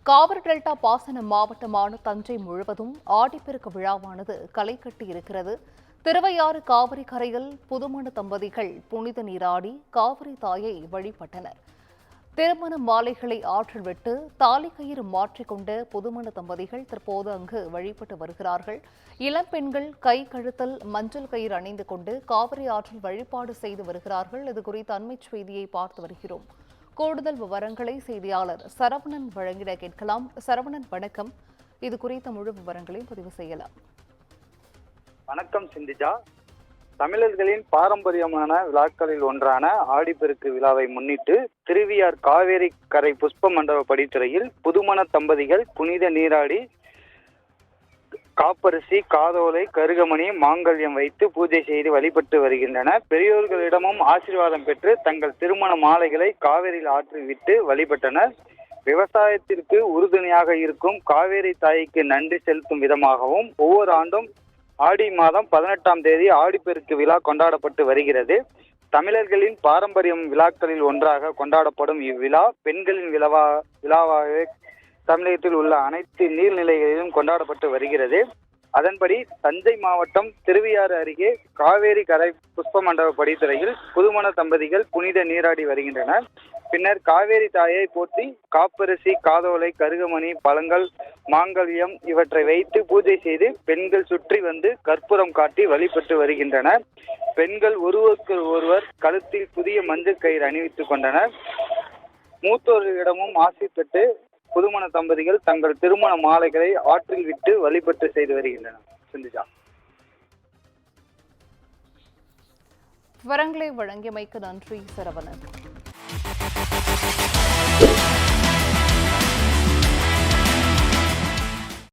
Kaveri delta பாசன மாவட்டமான தஞ்சை முழுவதும் ஆடிப்பெருக்கு விழாவானது களை கட்டி இருக்கிறது. திருவையாறு காவிரி கரையில் புதுமண தம்பதிகள் புனித நீராடி காவிரி தாயை வழிபட்டனர். திருமண மாலைகளை ஆற்றில் விட்டு தாலிக்கயிறு மாற்றிக்கொண்ட புதுமண தம்பதிகள் தற்போது அங்கு வழிபட்டு வருகிறார்கள். இளம்பெண்கள் கை கழுத்தல் மஞ்சள் கயிறு அணிந்து கொண்டு காவிரி ஆற்றில் வழிபாடு செய்து வருகிறார்கள். இதுகுறித்த அண்மைச் செய்தியை பார்த்து வருகிறோம். கூடுதல் விவரங்களை செய்தியாளர் சரவணன் வழங்கிட கேட்கலாம். சரவணன், வணக்கம். இது குறித்த முழு விவரங்களையும் பதிவு செய்யலாம். வணக்கம் சிந்திஜா. தமிழர்களின் பாரம்பரியமான விழாக்களில் ஒன்றான ஆடிப்பெருக்கு விழாவை முன்னிட்டு திருவையாறு காவேரி கரை புஷ்ப மண்டப படித்துறையில் புதுமண தம்பதிகள் புனித நீராடி காப்பரிசி, காதோலை, கருகமணி, மாங்கல்யம் வைத்து பூஜை செய்து வழிபட்டு வருகின்றனர். பெரியோர்களிடமும் ஆசீர்வாதம் பெற்று தங்கள் திருமண மாலைகளை காவேரியில் ஆற்றில் விட்டு வழிபட்டனர். விவசாயத்திற்கு உறுதுணையாக இருக்கும் காவேரி தாய்க்கு நன்றி செலுத்தும் விதமாகவும் ஒவ்வொரு ஆண்டும் ஆடி மாதம் 18ஆம் தேதி ஆடிப்பெருக்கு விழா கொண்டாடப்பட்டு வருகிறது. தமிழர்களின் பாரம்பரியம் விழாக்களில் ஒன்றாக கொண்டாடப்படும் இவ்விழா பெண்களின் விழாவாகவே தமிழகத்தில் உள்ள அனைத்து நீர்நிலைகளிலும் கொண்டாடப்பட்டு வருகிறது. அதன்படி தஞ்சை மாவட்டம் திருவையாறு அருகே காவேரி கரை புஷ்ப மண்டப படித்துறையில் புதுமண தம்பதிகள் புனித நீராடி வருகின்றனர். பின்னர் காவேரி தாயை போற்றி காப்பரிசி, காதோலை, கருகமணி, பழங்கள், மாங்கல்யம் இவற்றை வைத்து பூஜை செய்து பெண்கள் சுற்றி வந்து கற்பூரம் காட்டி வழிபட்டு வருகின்றனர். பெண்கள் ஒருவருக்கு ஒருவர் கழுத்தில் புதிய மஞ்சள் கயிறு அணிவித்துக் கொண்டனர். மூத்தோர்களிடமும் ஆசி பெற்று புதுமண தம்பதிகள் தங்கள் திருமண மாலைகளை ஆற்றில் விட்டு வழிபட்டு செய்து வருகின்றனர். சிந்திஜா, விவரங்களை வழங்கியமைக்கு நன்றி சரவணன்.